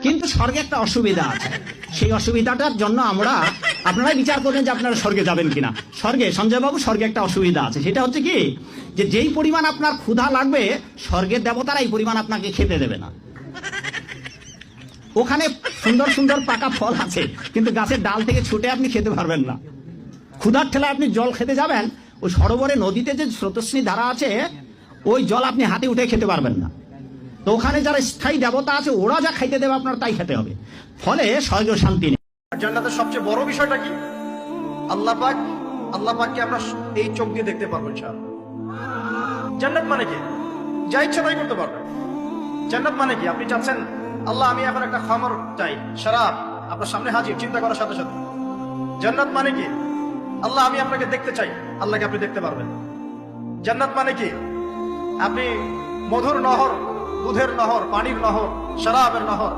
কিন্তু স্বর্গে একটা অসুবিধা আছে, সেই অসুবিধাটার জন্য আপনারাই বিচার করবেন যে আপনারা স্বর্গে যাবেন কিনা। স্বর্গে, সঞ্জয় বাবু, স্বর্গে একটা অসুবিধা আছে, সেটা হচ্ছে কি, যে যেই পরিমাণ আপনার ক্ষুধা লাগবে স্বর্গের দেবতারা এই পরিমাণ আপনাকে খেতে দেবে না। ওখানে সুন্দর সুন্দর পাকা ফল আছে, কিন্তু গাছের ডাল থেকে ছুটে আপনি খেতে পারবেন না। ক্ষুধার ঠেলায় আপনি জল খেতে যাবেন, ওই সরোবরে নদীতে যে স্রোতস্বিনী ধারা আছে, ওই জল আপনি হাতে উঠে খেতে পারবেন না। তো ওখানে যারা স্থায়ী দেবতা আছে, ওরা যা খাইতে দেবে আপনার তাই খেতে হবে, ফলে স্বর্গীয় শান্তি নেই। জান্নাতের সবচেয়ে বড় বিষয়টা কি? আল্লাহ পাককে আমরা এই চোখ দিয়ে দেখতে পারবো ইনশাআল্লাহ। জান্নাত মানে কি? যা ইচ্ছা তাই করতে পারবেন। জান্নাত মানে কি? আপনি চাচ্ছেন আল্লাহ আমি এখন একটা খামর চাই, শরাব আপনার সামনে হাজির, চিন্তা করার সাথে সাথে। জান্নাত মানে কি? আল্লাহ আমি আপনাকে দেখতে চাই, আল্লাহকে আপনি দেখতে পারবেন। জান্নাত মানে কি? আপনি মধুর নহর, দুধের নহর, পানির নহর, শরাবের নহর